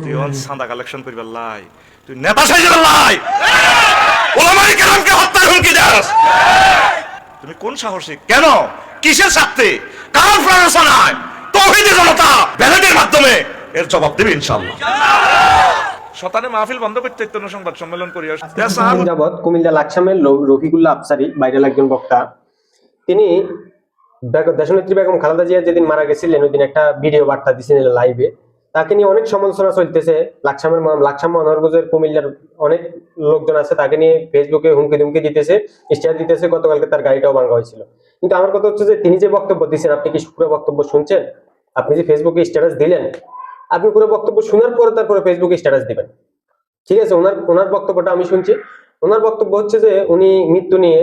তুই চাঁদা কালেকশন করবার লাই, তুই নেতা সাইজের লাই, ওলামায়ে কেরামকে হত্যার হুমকি দাস। তুমি কোন সাহসে, কেন, কিসের স্বার্থে, কার প্ররোচনায়? তৌহিদি জনতা ব্যালটের মাধ্যমে এর জবাব দেবে ইনশাআল্লাহ। শতানে মাহফিল বন্ধ করতে সংবাদ সম্মেলন করিয়া যাবৎ কুমিল্লা লাকসামের রফিকুল্লাহ আফসারী ভাইরাল একজন বক্তা, তিনি দেশনেত্রী বেগম খালেদা জিয়া যেদিন মারা গেছিলেন ওই দিন একটা ভিডিও বার্তা দিয়েছিলেন লাইভে। তাকে নিয়ে অনেক সমালোচনা চলতেছে। লাকসাম মনোহরগঞ্জের কুমিল্লার অনেক লোকজন আছে, তাকে নিয়ে ফেসবুকে হুমকি ধুমকি দিতেছে, স্ট্যাটাস দিতেছে। গতকালকে তার গাড়িটাও ভাঙা হয়েছিল। কিন্তু আমার কথা হচ্ছে যে তিনি যে বক্তব্য দিচ্ছেন, আপনি কি পুরো বক্তব্য শুনছেন? আপনি যে ফেসবুকে স্ট্যাটাস দিলেন, আপনি পুরো বক্তব্য শোনার পরে তারপরে ফেসবুকে স্ট্যাটাস দিবেন, ঠিক আছে? ওনার বক্তব্যটা আমি শুনছি। ওনার বক্তব্য হচ্ছে যে উনি মৃত্যু নিয়ে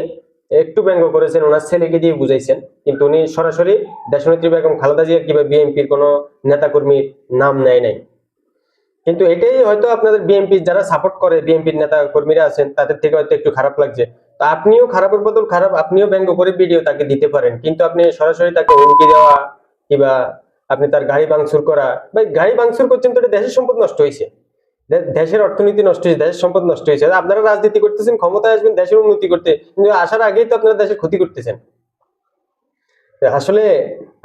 একটু ব্যঙ্গ করেছেন, ওনার ছেলেকে দিয়ে বুঝাইছেন, কিন্তু উনি সরাসরি দেশনেত্রী বেগম খালেদা জিয়া কিংবা বিএনপির কোনো নেতাকর্মীর নাম নেয় নাই। কিন্তু এটাই হয়তো আপনাদের বিএনপি যারা সাপোর্ট করে, বিএনপির নেতা কর্মীরা আছেন, তাদের থেকে হয়তো একটু খারাপ লাগছে। তো আপনিও খারাপের বদল খারাপ, আপনিও ব্যঙ্গ করে ভিডিও তাকে দিতে পারেন, কিন্তু আপনি সরাসরি তাকে হুমকি দেওয়া কিংবা আপনি তার গাড়ি ভাঙচুর করা, ভাই গাড়ি ভাঙচুর করছেন তো এটা দেশের সম্পদ নষ্ট হয়েছে, দেশের অর্থনীতি নষ্ট হয়েছে, দেশের সম্পদ নষ্ট হয়েছে। আপনারা রাজনীতি করতেছেন, ক্ষমতায় আসবেন দেশের উন্নতি করতে, কিন্তু আসার আগেই তো আপনারা দেশের ক্ষতি করতেছেন। আসলে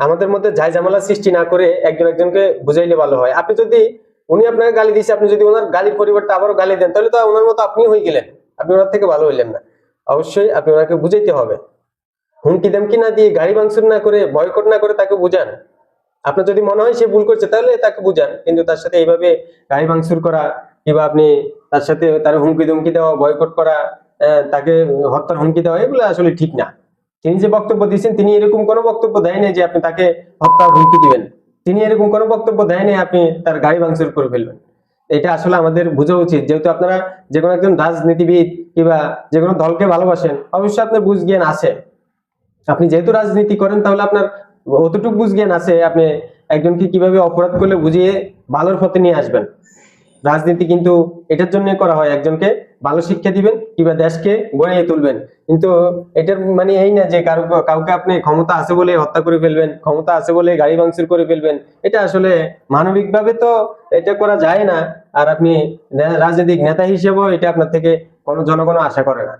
আমাদের মধ্যে যাই ঝামেলা সৃষ্টি না করে একজনকে বুঝাইলে ভালো হয়। আপনি যদি, উনি আপনাকে গালি দিয়েছে, আপনি যদি ওনার গালির পরিবর্তে আবারও গালি দেন, তাহলে তো ওনার মতো আপনি হয়ে গেলেন, আপনি ওনার থেকে ভালো হইলেন না। অবশ্যই আপনি ওনাকে বুঝাইতে হবে, হুমকি দামকি না দিয়ে, গাড়ি ভাঙচুর না করে, বয়কট না করে তাকে বুঝান। আপনার যদি মনে হয় সে ভুল করছে তাহলে তাকে বুঝান, কিন্তু তার সাথে এইভাবে গাড়ি ভাঙচুর করা কিংবা আপনি তার সাথে তার হুমকি ধুমকি দেওয়া, বয়কট করা, তাকে হত্যার হুমকি দেওয়া, এগুলো আসলে ঠিক না। তিনি যে বক্তব্য দিচ্ছেন, তিনি এরকম কোনো বক্তব্য দেয় নাই যে আপনি তাকে হত্যার হুমকি দিবেন। তিনি এরকম কোনো বক্তব্য দেয় নাই আপনি তার গাড়ি ভাঙচুর করে ফেলবেন। এটা আসলে আমাদের বোঝা উচিত। যেহেতু আপনারা যে কোনো একজন রাজনীতিবিদ কিংবা যে কোনো দলকে ভালোবাসেন, অবশ্যই আপনার বুঝ জ্ঞান আছে। আপনি যেহেতু রাজনীতি করেন, তাহলে আপনার অতটুকু বুঝ জ্ঞান আছে আপনি একজনকে কিভাবে অপরাধ করলে বুঝিয়ে ভালোর পথে নিয়ে আসবেন। রাজনীতি কিন্তু এটার জন্য করা হয়, একজনকে ভালো শিক্ষা দিবেন কিংবা দেশকে গড়িয়ে তুলবেন। কিন্তু এটার মানে এই না যে কাউকে আপনি ক্ষমতা আছে বলে হত্যা করে ফেলবেন, ক্ষমতা আছে বলে গাড়ি ভাঙচুর করে ফেলবেন। এটা আসলে মানবিকভাবে তো এটা করা যায় না। আর আপনি রাজনৈতিক নেতা হিসেবেও এটা আপনার থেকে কোনো জনগণ আশা করে না।